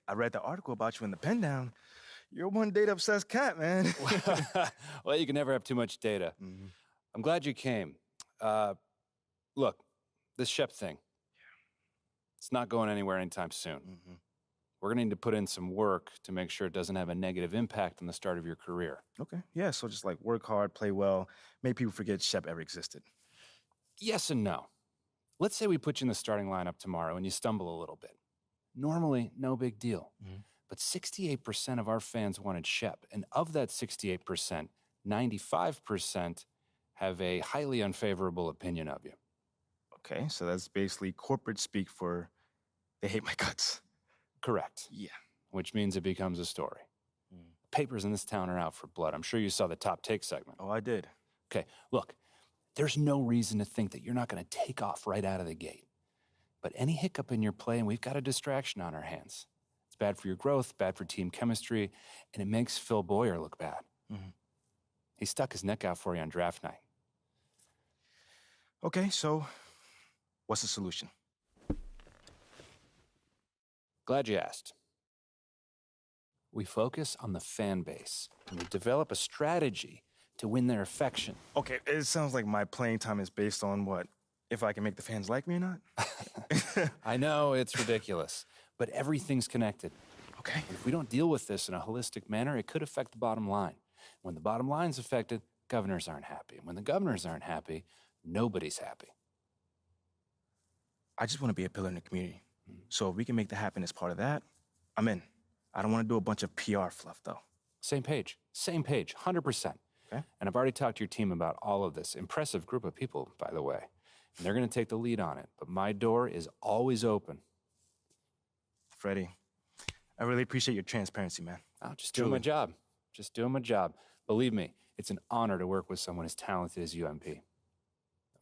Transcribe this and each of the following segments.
I read the article about you in the pen down. You're one data-obsessed cat, man. Well, you can never have too much data. Mm-hmm. I'm glad you came. Look, this Shep thing, it's not going anywhere anytime soon. Mm-hmm. We're going to need to put in some work to make sure it doesn't have a negative impact on the start of your career. Okay, yeah, so just like work hard, play well, make people forget Shep ever existed. Yes and no. Let's say we put you in the starting lineup tomorrow and you stumble a little bit. Normally, no big deal. Mm-hmm. But 68% of our fans wanted Shep, and of that 68%, 95% have a highly unfavorable opinion of you. Okay, so that's basically corporate speak for they hate my guts. Correct. Yeah. Which means it becomes a story. Papers in this town are out for blood. I'm sure you saw the top take segment. Oh, I did. Okay, look, there's no reason to think that you're not going to take off right out of the gate. But any hiccup in your play, and we've got a distraction on our hands. It's bad for your growth, bad for team chemistry, and it makes Phil Boyer look bad. Mm-hmm. He stuck his neck out for you on draft night. Okay, so what's the solution? Glad you asked. We focus on the fan base, and we develop a strategy to win their affection. Okay, it sounds like my playing time is based on what? If I can make the fans like me or not? I know, it's ridiculous, but everything's connected. Okay. And if we don't deal with this in a holistic manner, it could affect the bottom line. When the bottom line's affected, governors aren't happy. And when the governors aren't happy, nobody's happy. I just want to be a pillar in the community. So if we can make that happen as part of that, I'm in. I don't want to do a bunch of PR fluff, though. Same page, 100%. Okay. And I've already talked to your team about all of this. Impressive group of people, by the way. And they're going to take the lead on it. But my door is always open. Freddie, I really appreciate your transparency, man. I'm just doing my job. Just doing my job. Believe me, it's an honor to work with someone as talented as UMP. I'm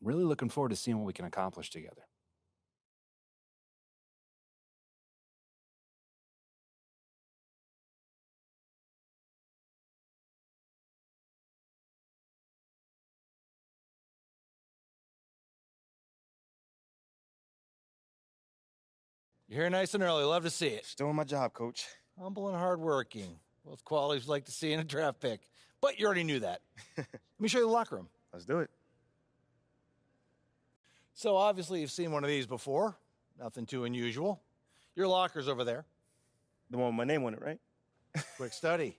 really looking forward to seeing what we can accomplish together. You're here nice and early. Love to see it. Just doing my job, Coach. Humble and hardworking. Both qualities we like to see in a draft pick. But you already knew that. Let me show you the locker room. Let's do it. So obviously you've seen one of these before. Nothing too unusual. Your locker's over there. The one with my name on it, right? Quick study.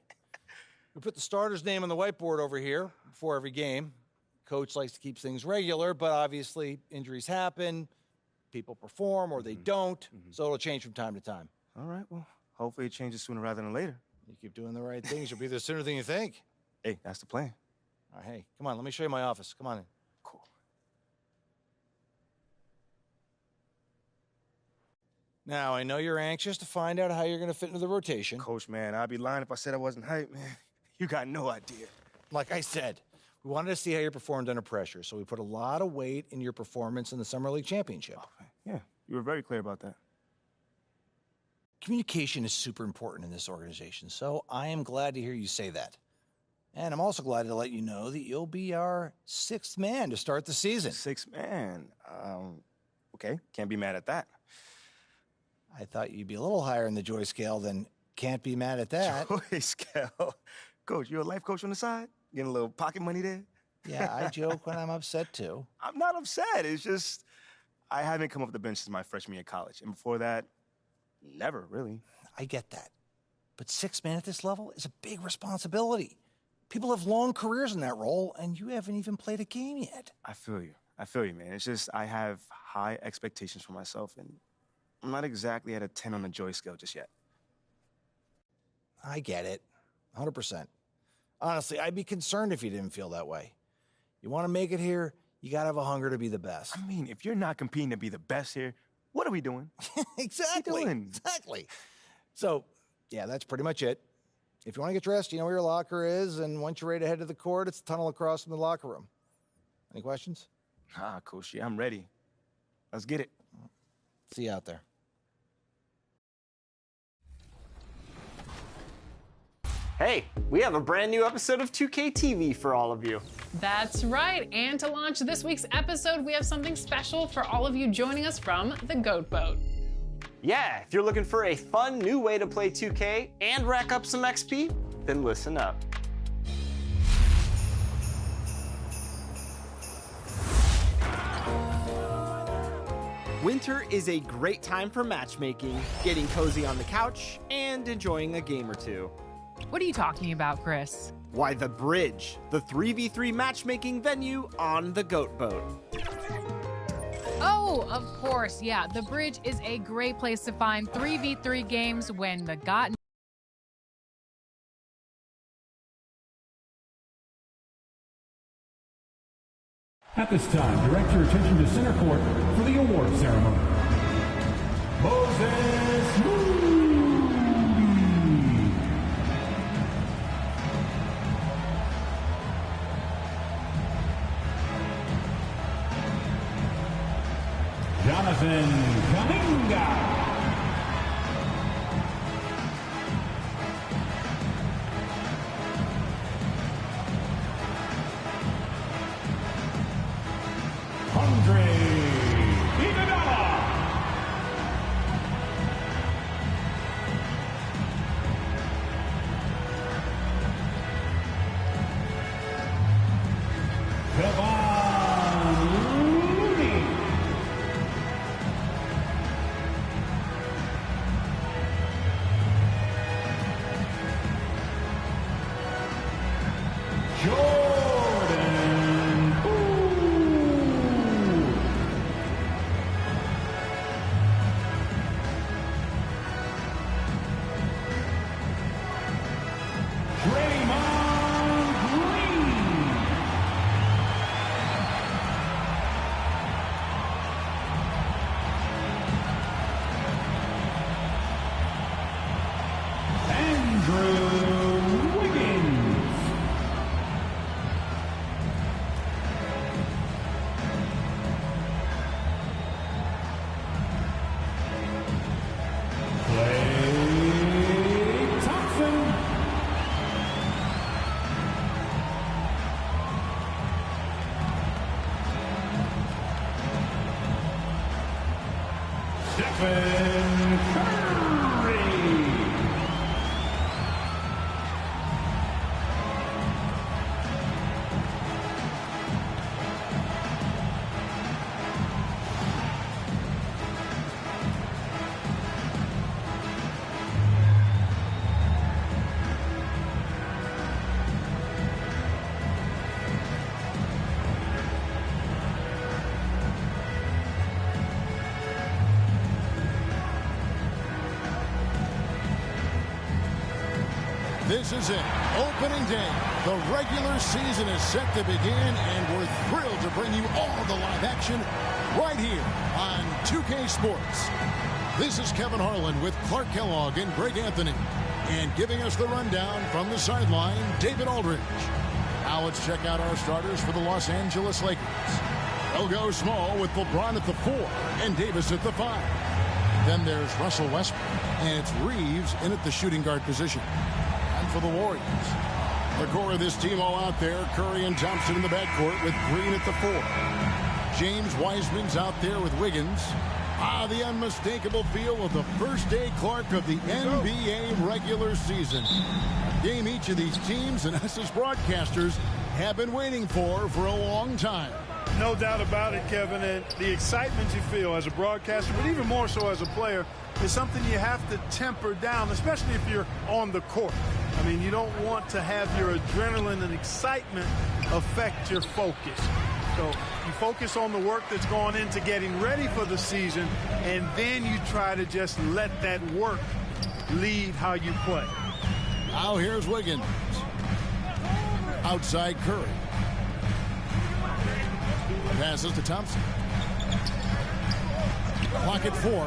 We put the starter's name on the whiteboard over here before every game. Coach likes to keep things regular, but obviously injuries happen. People perform or they don't, so it'll change from time to time. All right, well, hopefully it changes sooner rather than later. You keep doing the right things, you'll be there sooner than you think. Hey, that's the plan. All right, hey, come on, let me show you my office. Come on in. Cool. Now, I know you're anxious to find out how you're going to fit into the rotation. Coach, man, I'd be lying if I said I wasn't hyped, man. You got no idea. Like I said, we wanted to see how you performed under pressure, so we put a lot of weight in your performance in the Summer League Championship. Okay. Yeah, you were very clear about that. Communication is super important in this organization, so I am glad to hear you say that. And I'm also glad to let you know that you'll be our 6th man to start the season. 6th man. Okay, can't be mad at that. I thought you'd be a little higher in the joy scale than can't be mad at that. Joy scale. Coach, you a life coach on the side? Getting a little pocket money there? Yeah, I joke when I'm upset, too. I'm not upset. It's just I haven't come off the bench since my freshman year of college. And before that, never, really. I get that. But 6 men at this level is a big responsibility. People have long careers in that role, and you haven't even played a game yet. I feel you, man. It's just I have high expectations for myself, and I'm not exactly at a 10 on the joy scale just yet. I get it. 100%. Honestly, I'd be concerned if you didn't feel that way. You want to make it here, you got to have a hunger to be the best. I mean, if you're not competing to be the best here, what are we doing? Exactly. What are we doing? Exactly. So, yeah, that's pretty much it. If you want to get dressed, you know where your locker is, and once you're ready to head to the court, it's the tunnel across from the locker room. Any questions? Coach, I'm ready. Let's get it. See you out there. Hey, we have a brand new episode of 2K TV for all of you. That's right, and to launch this week's episode, we have something special for all of you joining us from the Goat Boat. Yeah, if you're looking for a fun new way to play 2K and rack up some XP, then listen up. Winter is a great time for matchmaking, getting cozy on the couch, and enjoying a game or two. What are you talking about, Chris? Why, The Bridge, the 3v3 matchmaking venue on the Goat Boat. Oh, of course, yeah. The Bridge is a great place to find 3v3 games when the GOT. At this time, direct your attention to center court for the award ceremony. Moses Moody. Jonathan Kaminga. Andre Iguodala. Kevon Looney. Jordan Poole. Draymond Green. Andrew Wiggins. Klay Thompson. Stephen Curry. This is it, opening day. The regular season is set to begin, and we're thrilled to bring you all the live action right here on 2K Sports. This is Kevin Harlan with Clark Kellogg and Greg Anthony, and giving us the rundown from the sideline, David Aldridge. Now let's check out our starters for the Los Angeles Lakers. They'll go small with LeBron at the 4 and Davis at the 5. Then there's Russell Westbrook, and it's Reeves in at the shooting guard position. For the Warriors, the core of this team all out there, Curry and Thompson in the backcourt with Green at the 4. James Wiseman's out there with Wiggins. The unmistakable feel of the first day, Clark, of the NBA regular season. A game each of these teams and us as broadcasters have been waiting for a long time. No doubt about it, Kevin, and the excitement you feel as a broadcaster, but even more so as a player, is something you have to temper down, especially if you're on the court. I mean, you don't want to have your adrenaline and excitement affect your focus. So you focus on the work that's gone into getting ready for the season, and then you try to just let that work lead how you play. Now here's Wiggins. Outside Curry. Passes to Thompson. Clock at 4.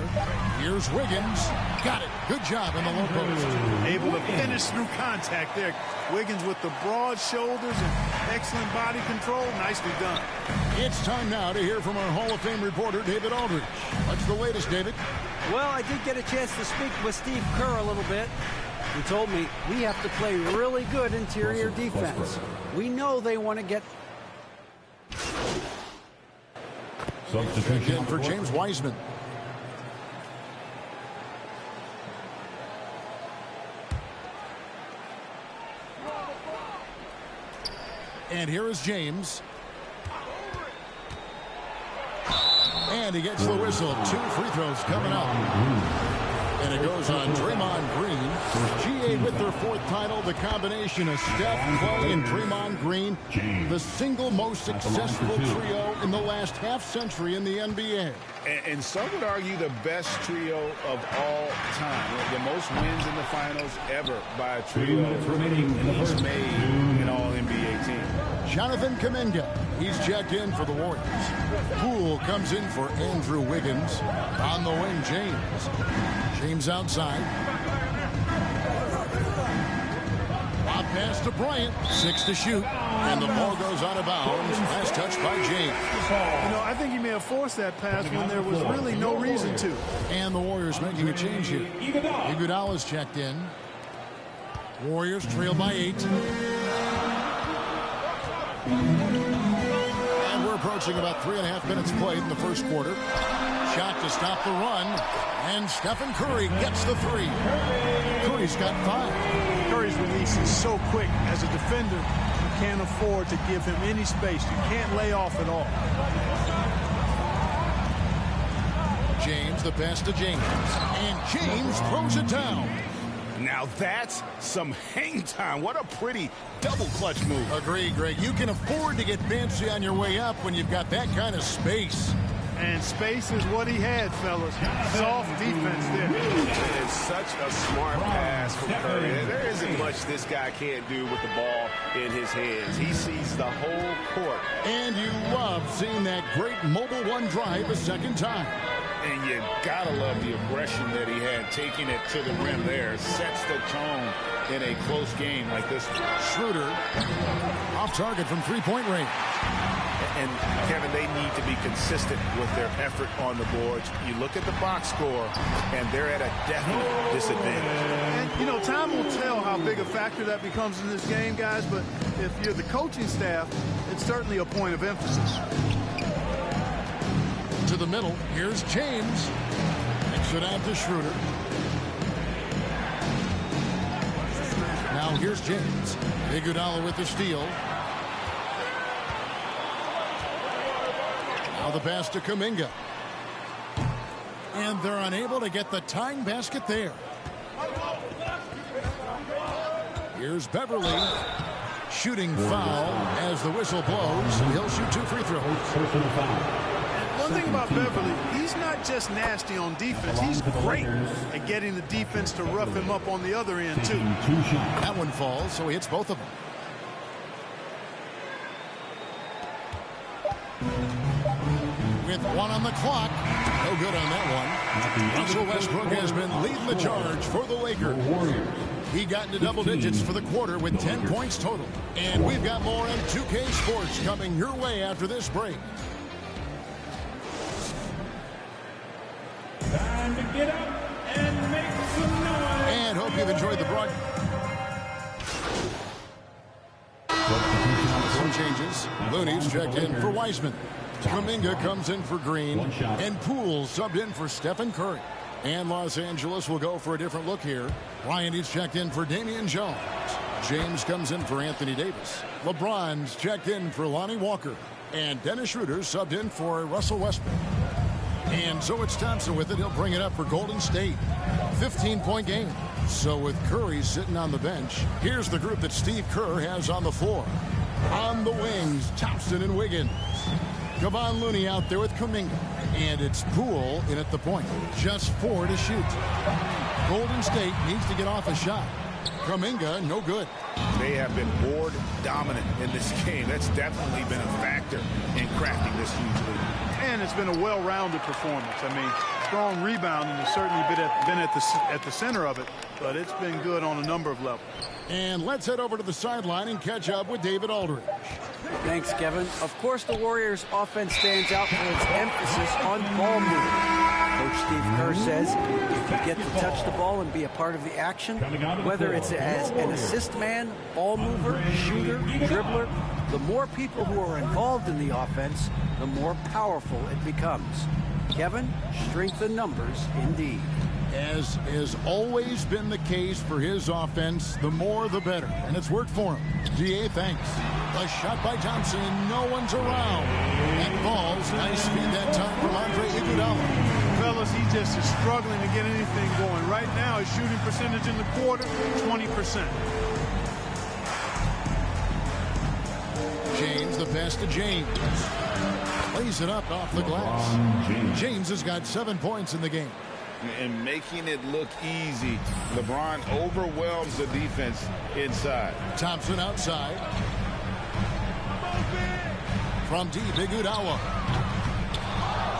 Here's Wiggins. Got it. Good job in the low post. Able to finish through contact there. Wiggins with the broad shoulders and excellent body control. Nicely done. It's time now to hear from our Hall of Fame reporter, David Aldridge. What's the latest, David? Well, I did get a chance to speak with Steve Kerr a little bit. He told me we have to play really good interior defense. We know they want to get... Substitution for James Wiseman. And here is James. And he gets the whistle. 2 free throws coming up. And it goes on Draymond Green. GA with their 4th title. The combination of Steph, Clay, and Draymond Green. The single most successful trio in the last half-century in the NBA. And some would argue the best trio of all time. The most wins in the finals ever by a trio he's made an all-NBA team. Jonathan Kuminga. He's checked in for the Warriors. Poole comes in for Andrew Wiggins. On the wing, James. James outside. Lob pass to Bryant. 6 to shoot. And the ball goes out of bounds. Last touch by James. You know, I think he may have forced that pass when there was really no reason to. And the Warriors making a change here. Iguodala's checked in. Warriors trail by 8. And we're approaching about 3.5 minutes played in the first quarter. Shot to stop the run. And Stephen Curry gets the 3. Curry's got 5. Curry's release is so quick. As a defender, you can't afford to give him any space. You can't lay off at all. James, the pass to James. And James throws it down. Now that's some hang time. What a pretty double clutch move. Agree, Greg. You can afford to get fancy on your way up when you've got that kind of space. And space is what he had, fellas. Soft defense there. It's such a smart pass from Curry. There isn't much this guy can't do with the ball in his hands. He sees the whole court. And you love seeing that great mobile one drive a second time. And you gotta love the aggression that he had. Taking it to the rim there sets the tone in a close game like this. Schroeder off target from three-point range. And, Kevin, they need to be consistent with their effort on the boards. You look at the box score, and they're at a definite disadvantage. And, you know, time will tell how big a factor that becomes in this game, guys, but if you're the coaching staff, it's certainly a point of emphasis. To the middle, here's James. Kicks it out to Schroeder. Now here's James. Iguodala with the steal. Now the pass to Kuminga. And they're unable to get the tying basket there. Here's Beverly. Shooting foul as the whistle blows. He'll shoot 2 free throws. One thing about Beverly, he's not just nasty on defense. He's great at getting the defense to rough him up on the other end, too. That one falls, so he hits both of them. With 1 on the clock. No good on that one. Russell Westbrook has been leading the charge for the Lakers. He got into double digits for the quarter with 10 points total. And we've got more on 2K Sports coming your way after this break. Time to get up and make some noise. And hope you've enjoyed the broadcast. Some changes. Looney's checked in for Wiseman. Kuminga comes in for Green. And Poole subbed in for Stephen Curry. And Los Angeles will go for a different look here. Bryant checked in for Damian Jones. James comes in for Anthony Davis. LeBron's checked in for Lonnie Walker. And Dennis Schroeder subbed in for Russell Westbrook. And so it's Thompson with it. He'll bring it up for Golden State. 15-point game. So with Curry sitting on the bench, here's the group that Steve Kerr has on the floor. On the wings, Thompson and Wiggins. Kevon Looney out there with Kuminga. And it's Poole in at the point. Just 4 to shoot. Golden State needs to get off a shot. Kuminga, no good. They have been board dominant in this game. That's definitely been a factor in crafting this huge lead. And it's been a well-rounded performance. I mean, strong rebounding has certainly been at the center of it, but it's been good on a number of levels. And let's head over to the sideline and catch up with David Aldridge. Thanks, Kevin. Of course, the Warriors' offense stands out for its emphasis on ball movement. Coach Steve Kerr says if you get to touch the ball and be a part of the action, whether it's as an assist man, ball mover, shooter, dribbler, the more people who are involved in the offense, the more powerful it becomes. Kevin, strength in numbers indeed. As has always been the case for his offense, the more the better. And it's worked for him. DA thanks. A shot by Thompson. No one's around. And balls. Nice feed that time from Andre Iguodala. Fellas, he just is struggling to get anything going. Right now, his shooting percentage in the quarter, 20%. James, the pass to James. Lays it up off the glass. James has got 7 points in the game. And making it look easy. LeBron overwhelms the defense inside. Thompson outside. From deep, Iguodala.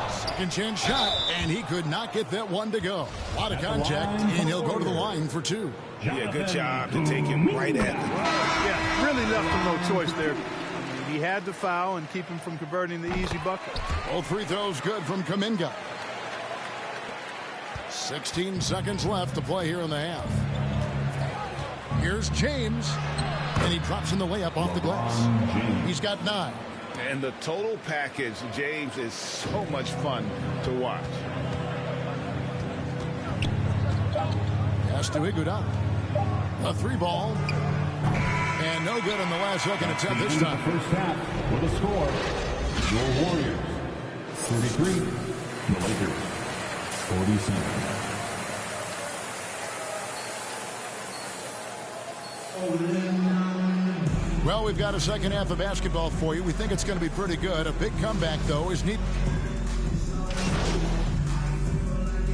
Second chance shot, and he could not get that one to go. A lot of contact, and he'll go to the line for 2. Yeah, good job to take him right at the line. Yeah, really left him no choice there. He had to foul and keep him from converting the easy bucket. All free throws good from Kuminga. 16 seconds left to play here in the half. Here's James, and he drops in the layup off the glass. He's got 9. And the total package, James, is so much fun to watch. Pass to Iguodala. A 3-ball. And no good in the last second attempt this time. First half with a score. Your Warriors 33, the Lakers 47. Well, we've got a second half of basketball for you. We think it's going to be pretty good. A big comeback, though, is needed.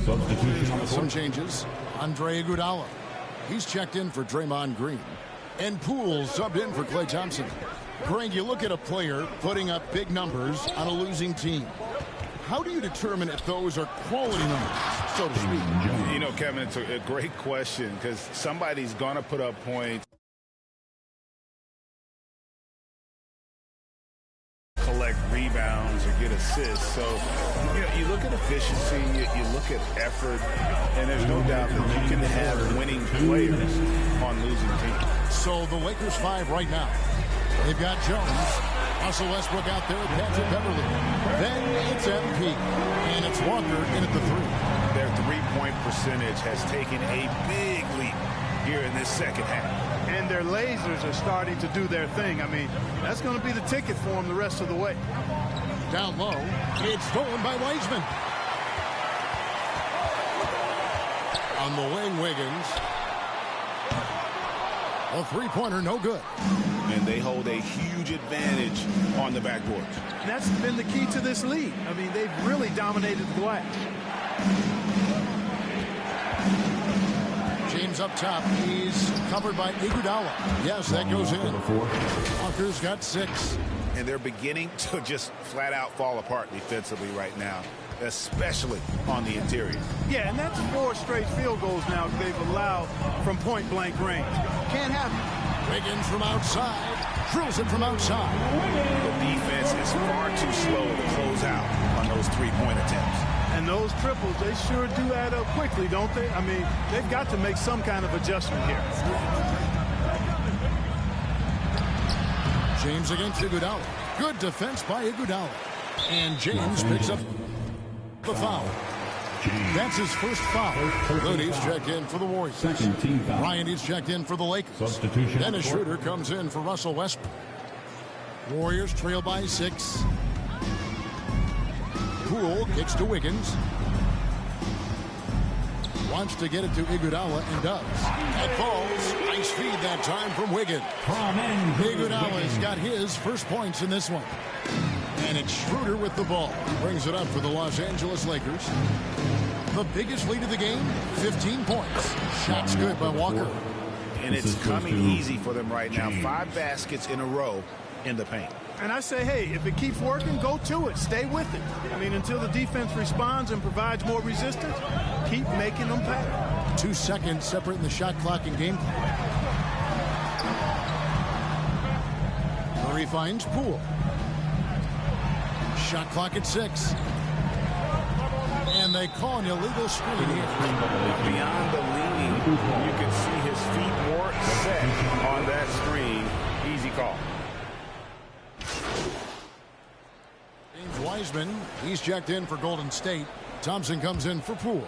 Substitution on the Some changes. Andre Iguodala. He's checked in for Draymond Green. And Poole subbed in for Klay Thompson. Greg, you look at a player putting up big numbers on a losing team. How do you determine if those are quality numbers, so to speak? You know, Kevin, it's a great question because somebody's going to put up points, collect rebounds, or get assists. So, you know, you look at efficiency, you look at effort, and there's no doubt that you can have winning players on losing teams. So the Lakers 5 right now. They've got Jones, Russell Westbrook out there, Patrick Beverly. Then it's MP, and it's Walker in at the 3. Their three-point percentage has taken a big leap here in this second half. And their lasers are starting to do their thing. I mean, that's going to be the ticket for them the rest of the way. Down low, it's stolen by Wiseman. On the wing, Wiggins. A three-pointer, no good. And they hold a huge advantage on the backboard. That's been the key to this league. I mean, they've really dominated the glass. James up top. He's covered by Iguodala. Yes, that goes in. Walker's got 6. And they're beginning to just flat out fall apart defensively right now, especially on the interior. Yeah, and that's 4 straight field goals now they've allowed from point-blank range. Can't have it. Wiggins from outside. Drills it from outside. The defense is far too slow to close out on those three-point attempts. And those triples, they sure do add up quickly, don't they? I mean, they've got to make some kind of adjustment here. James against Iguodala. Good defense by Iguodala. And James picks up the foul. That's his first foul. Looney's checked in for the Warriors. Second team foul. Bryant is checked in for the Lakers. Substitution. Dennis Schroeder comes in for Russell Westbrook. Warriors trail by 6. Poole kicks to Wiggins. Wants to get it to Iguodala and does. That falls. Nice feed that time from Wiggins. Iguodala's got his first points in this one. And it's Schroeder with the ball. Brings it up for the Los Angeles Lakers. The biggest lead of the game, 15 points. Shots good by Walker. And it's coming easy for them right now. 5 baskets in a row in the paint. And I say, hey, if it keeps working, go to it. Stay with it. I mean, until the defense responds and provides more resistance, keep making them pay. 2 seconds separating the shot clock and game clock. Murray finds Poole. Shot clock at 6. And they call an illegal screen here. Beyond the leaning, you can see his feet more set on that screen. Easy call. James Wiseman, he's checked in for Golden State. Thompson comes in for Poole.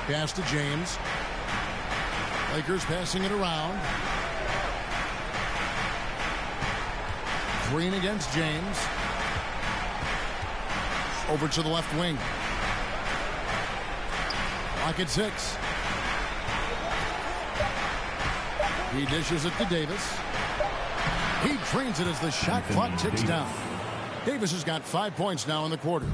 Pass to James. Lakers passing it around. Green against James. Over to the left wing. Clock at 6. He dishes it to Davis. He drains it as the shot clock ticks down. Davis has got 5 points now in the quarter.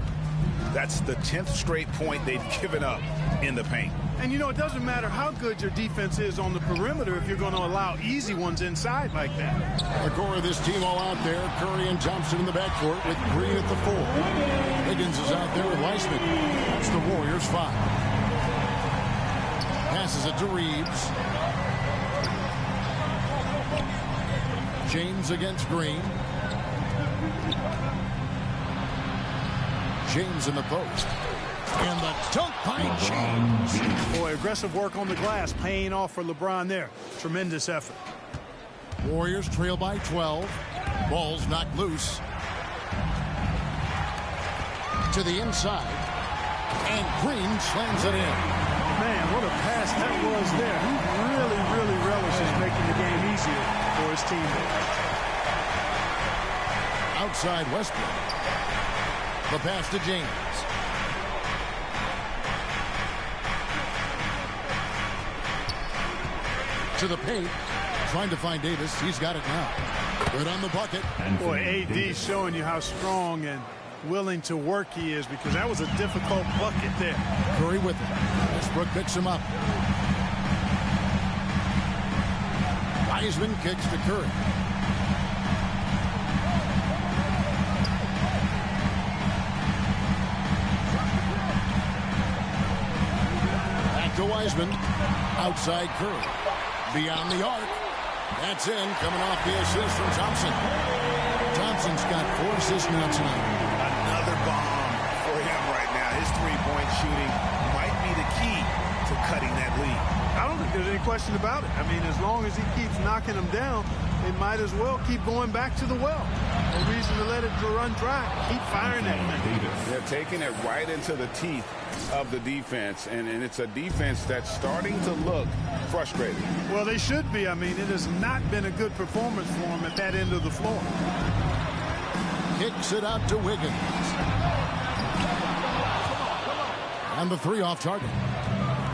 That's the 10th straight point they've given up in the paint. And, you know, it doesn't matter how good your defense is on the perimeter if you're going to allow easy ones inside like that. The core of this team all out there. Curry and Thompson in the backcourt with Green at the 4. Higgins is out there with Weissman. That's the Warriors 5. Passes it to Reeves. James against Green. James in the post. And the dunk by James. Boy, aggressive work on the glass, paying off for LeBron there. Tremendous effort. Warriors trail by 12. Ball's knocked loose. To the inside. And Green slams it in. Man, what a pass that was there. He really relishes making the game easier for his teammates. Outside Westbrook. The pass to James. To the paint. Trying to find Davis. He's got it now. Good on the bucket. Boy, AD showing you how strong and willing to work he is, because that was a difficult bucket there. Curry with it. Westbrook picks him up. Wiseman kicks to Curry. Back to Wiseman. Outside Curry. Beyond the arc. That's in. Coming off the assist from Thompson. Thompson's got 4 assists now tonight. Another bomb for him right now. His three-point shooting might be the key to cutting that lead. I don't think there's any question about it. I mean, as long as he keeps knocking them down, they might as well keep going back to the well. No reason to let it run dry. Keep firing that thing. They're taking it right into the teeth of the defense, and it's a defense that's starting to look frustrated. Well, they should be. I mean, it has not been a good performance for them at that end of the floor. Kicks it out to Wiggins. And the 3 off target.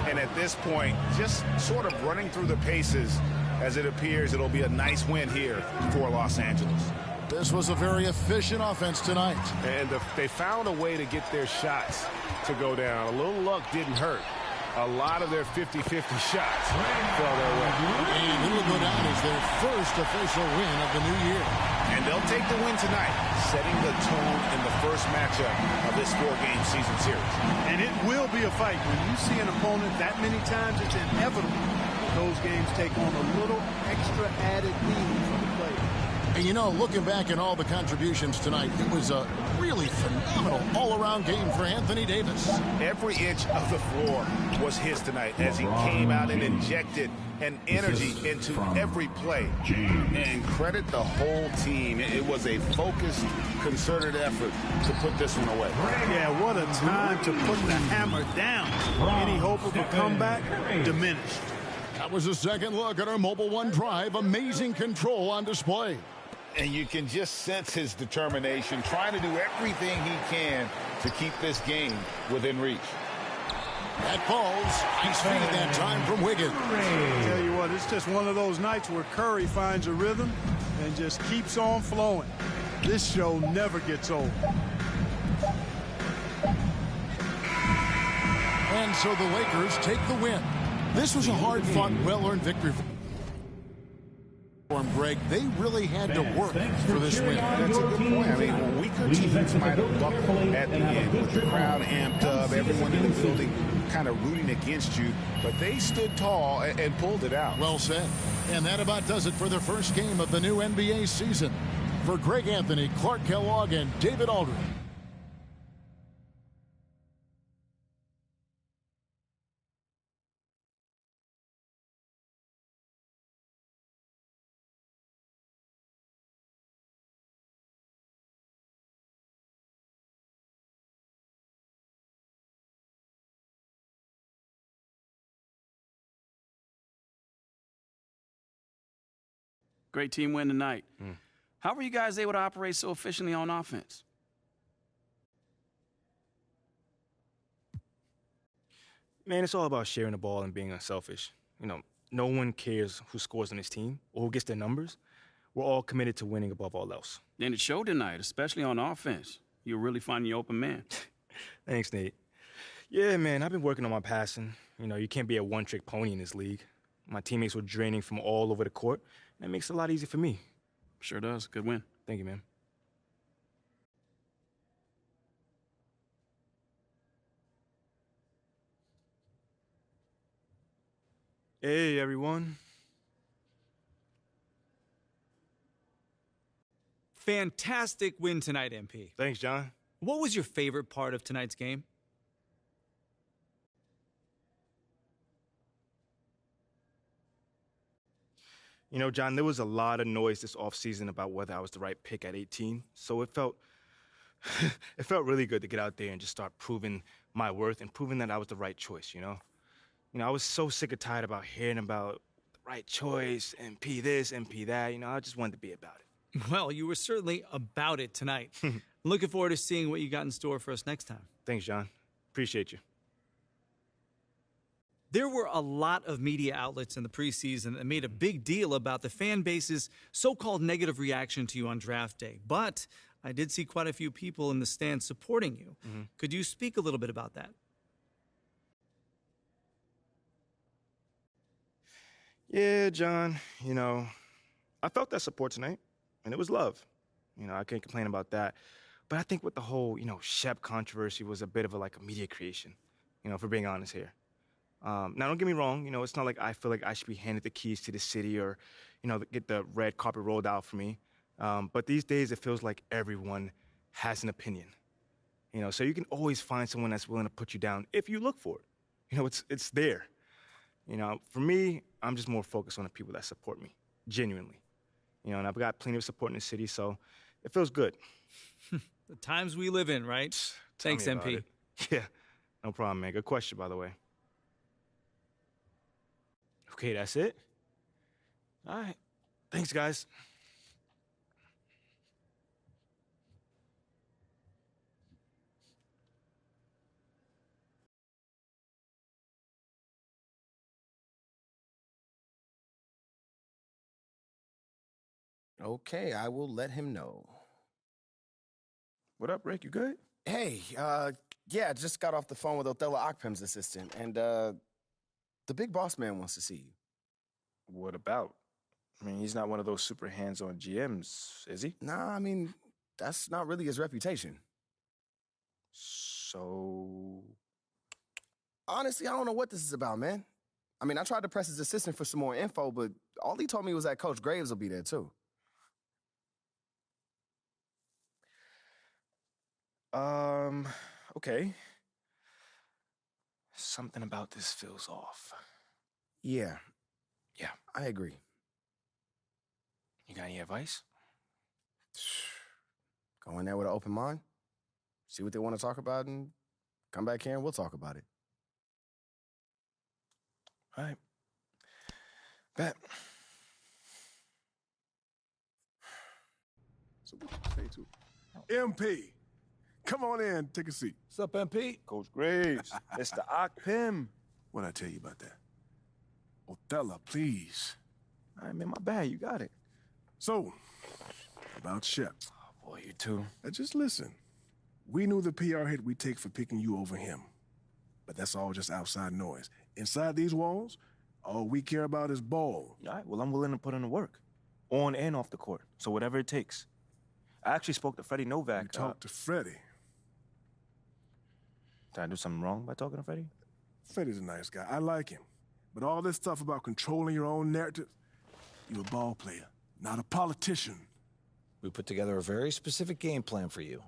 And at this point, just sort of running through the paces, as it appears it'll be a nice win here for Los Angeles. This was a very efficient offense tonight. And they found a way to get their shots to go down. A little luck didn't hurt. A lot of their 50-50 shots fell their way. And it will go down as their first official win of the new year. And they'll take the win tonight, setting the tone in the first matchup of this 4-game season series. And it will be a fight. When you see an opponent that many times, it's inevitable those games take on a little extra added meaning for the players. And you know, looking back at all the contributions tonight, it was a really phenomenal all-around game for Anthony Davis. Every inch of the floor was his tonight as he came out and injected an energy into every play. And credit the whole team. It was a focused, concerted effort to put this one away. Yeah, what a time to put the hammer down. Any hope of a comeback diminished. That was a second look at our Mobile One Drive. Amazing control on display. And you can just sense his determination, trying to do everything he can to keep this game within reach. That falls. Nice feed that time from Wiggins. I tell you what, it's just one of those nights where Curry finds a rhythm and just keeps on flowing. This show never gets old. And so the Lakers take the win. This was a hard-fought, well-earned victory for them, Greg. They really had to work for this win. That's a good point. I mean, weaker teams might have buckled at the end with the crowd amped up, everyone in the building kind of rooting against you, but they stood tall and pulled it out. Well said. And that about does it for the first game of the new NBA season. For Greg Anthony, Clark Kellogg, and David Aldridge. Great team win tonight. How were you guys able to operate so efficiently on offense? Man, it's all about sharing the ball and being unselfish. You know, no one cares who scores on his team or who gets their numbers. We're all committed to winning above all else. And it showed tonight, especially on offense. You're really finding your open man. Thanks, Nate. Yeah, man, I've been working on my passing. You know, you can't be a one-trick pony in this league. My teammates were draining from all over the court. That makes it a lot easier for me. Sure does. Good win. Thank you, man. Hey, everyone. Fantastic win tonight, MP. Thanks, John. What was your favorite part of tonight's game? You know, John, there was a lot of noise this offseason about whether I was the right pick at 18, so it felt it felt really good to get out there and just start proving my worth and proving that I was the right choice, you know? You know, I was so sick and tired about hearing about the right choice, MP this, MP that, you know, I just wanted to be about it. Well, you were certainly about it tonight. Looking forward to seeing what you got in store for us next time. Thanks, John. Appreciate you. There were a lot of media outlets in the preseason that made a big deal about the fan base's so-called negative reaction to you on draft day. But I did see quite a few people in the stands supporting you. Could you speak a little bit about that? Yeah, John, you know, I felt that support tonight, and it was love. You know, I can't complain about that. But I think with the whole, you know, Shep controversy was a bit of a media creation, you know, if we're being honest here. Now, don't get me wrong, you know, it's not like I feel like I should be handed the keys to the city or, you know, get the red carpet rolled out for me. But these days, it feels like everyone has an opinion. You know, so you can always find someone that's willing to put you down if you look for it. You know, it's there. You know, for me, I'm just more focused on the people that support me, genuinely. You know, and I've got plenty of support in the city, so it feels good. The times we live in, right? Thanks, MP. Yeah, no problem, man. Good question, by the way. Okay, that's it? All right. Thanks, guys. Okay, I will let him know. What up, Rick? You good? Hey, yeah, just got off the phone with Othello Akpem's assistant, and the big boss man wants to see you. What about? I mean, he's not one of those super hands-on GMs, is he? Nah, I mean, that's not really his reputation. So... Honestly, I don't know what this is about, man. I mean, I tried to press his assistant for some more info, but all he told me was that Coach Graves will be there, too. Okay. Something about this feels off. Yeah. Yeah. I agree. You got any advice? Go in there with an open mind, see what they want to talk about, and come back here and we'll talk about it. All right. Bet. So what you say to MP? Come on in, take a seat. What's up, MP? Coach Graves, Mr. Akpem. What'd I tell you about that? Othello, please. All right, man, my bad. You got it. So, about Shep. Oh, boy, you too. Now just listen. We knew the PR hit we'd take for picking you over him. But that's all just outside noise. Inside these walls, all we care about is ball. All right, well, I'm willing to put in the work. On and off the court. So whatever it takes. I actually spoke to Freddie Novak. You talked to Freddie? Did I do something wrong by talking to Freddie? Freddie's a nice guy. I like him. But all this stuff about controlling your own narrative, you're a ball player, not a politician. We put together a very specific game plan for you.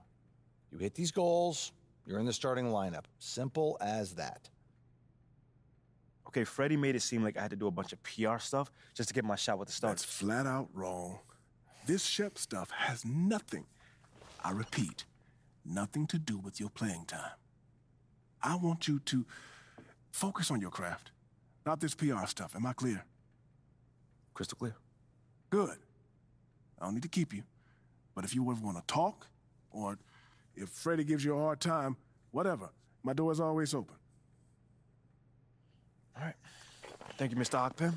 You hit these goals, you're in the starting lineup. Simple as that. Okay, Freddie made it seem like I had to do a bunch of PR stuff just to get my shot with the Stars. That's flat out wrong. This Shep stuff has nothing, I repeat, nothing to do with your playing time. I want you to focus on your craft, not this PR stuff. Am I clear? Crystal clear. Good. I don't need to keep you. But if you ever want to talk, or if Freddie gives you a hard time, whatever, my door is always open. All right. Thank you, Mr. Akpem.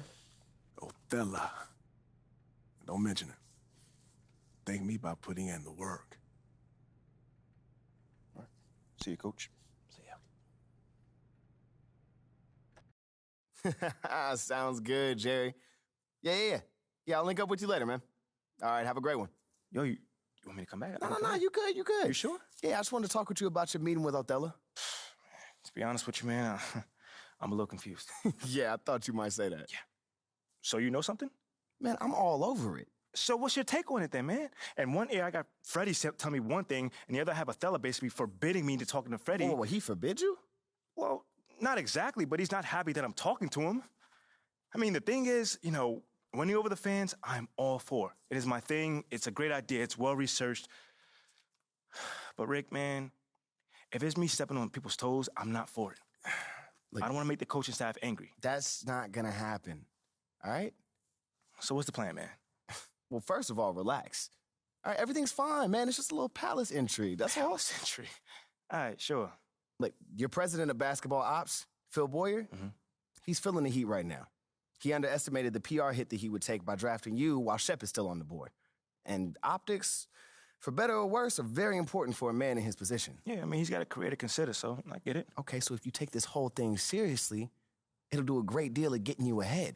Othello. Don't mention it. Thank me by putting in the work. All right. See you, Coach. Sounds good, Jerry. Yeah, I'll link up with you later, man. All right, have a great one. Yo, you want me to come back? No, you good. You sure? Yeah, I just wanted to talk with you about your meeting with Othello. To be honest with you, man, I'm a little confused. Yeah, I thought you might say that. Yeah. So you know something? Man, I'm all over it. So what's your take on it then, man? And one ear, I got Freddie tell me one thing, and the other I have Othello basically forbidding me to talking to Freddie. Oh, well, he forbid you? Well, not exactly, but he's not happy that I'm talking to him. I mean, the thing is, winning over the fans, I'm all for. It is my thing. It's a great idea. It's well-researched. But, Rick, man, if it's me stepping on people's toes, I'm not for it. Look, I don't want to make the coaching staff angry. That's not going to happen, all right? So what's the plan, man? Well, first of all, relax. All right, everything's fine, man. It's just a little palace intrigue. That's all. Palace intrigue. All right, sure. Look, your president of basketball ops, Phil Boyer, he's feeling the heat right now. He underestimated the PR hit that he would take by drafting you while Shep is still on the board. And optics, for better or worse, are very important for a man in his position. Yeah, I mean, he's got a career to consider, so I get it. Okay, so if you take this whole thing seriously, it'll do a great deal of getting you ahead.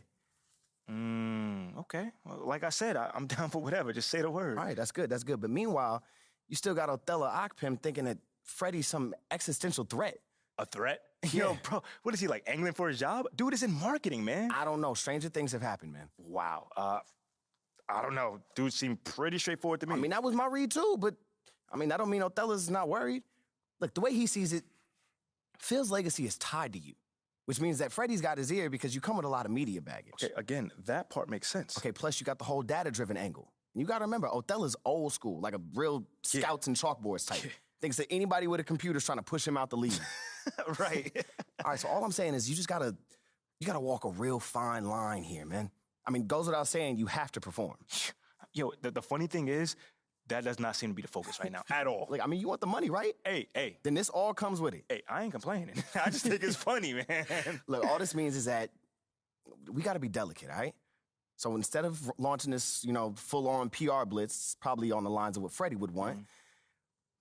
Okay. Well, like I said, I'm down for whatever. Just say the word. All right, that's good. But meanwhile, you still got Othello Akpem thinking that Freddie's some existential threat. A threat? Yeah. Yo, bro, what is he, like, angling for his job? Dude is in marketing, man. I don't know. Stranger things have happened, man. Wow. I don't know. Dude seemed pretty straightforward to me. I mean, that was my read, too, but, I mean, that don't mean Othello's not worried. Look, the way he sees it, Phil's legacy is tied to you, which means that Freddie's got his ear because you come with a lot of media baggage. Okay, again, that part makes sense. Okay, plus you got the whole data-driven angle. And you got to remember, Othello's old school, like a real scouts and chalkboards type. Thinks that anybody with a computer's trying to push him out the league. Right. All right, so all I'm saying is you gotta walk a real fine line here, man. I mean, goes without saying, you have to perform. Yo, the funny thing is, that does not seem to be the focus right now at all. Like, I mean, you want the money, right? Hey. Then this all comes with it. Hey, I ain't complaining. I just think it's funny, man. Look, all this means is that we gotta be delicate, all right? So instead of launching this, full-on PR blitz, probably on the lines of what Freddie would want,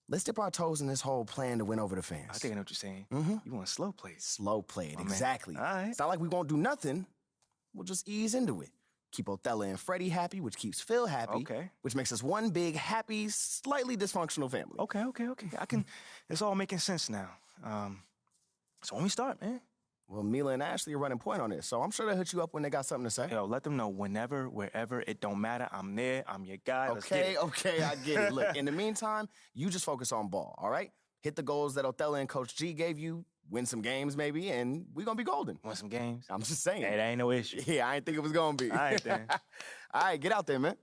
let's dip our toes in this whole plan to win over the fans. I think I know what you're saying. You want to slow play it. Slow play it, exactly. Man. All right. It's not like we won't do nothing. We'll just ease into it. Keep Othello and Freddie happy, which keeps Phil happy. Okay. Which makes us one big, happy, slightly dysfunctional family. Okay. It's all making sense now. So when we start, man. Well, Mila and Ashley are running point on this, so I'm sure they'll hit you up when they got something to say. Yo, let them know whenever, wherever, it don't matter. I'm there. I'm your guy. Let's Okay, get it. I get it. Look, in the meantime, you just focus on ball, all right? Hit the goals that Othello and Coach G gave you, win some games maybe, and we're going to be golden. Win some games? I'm just saying. Hey, that ain't no issue. Yeah, I didn't think it was going to be. All right, then. All right, get out there, man.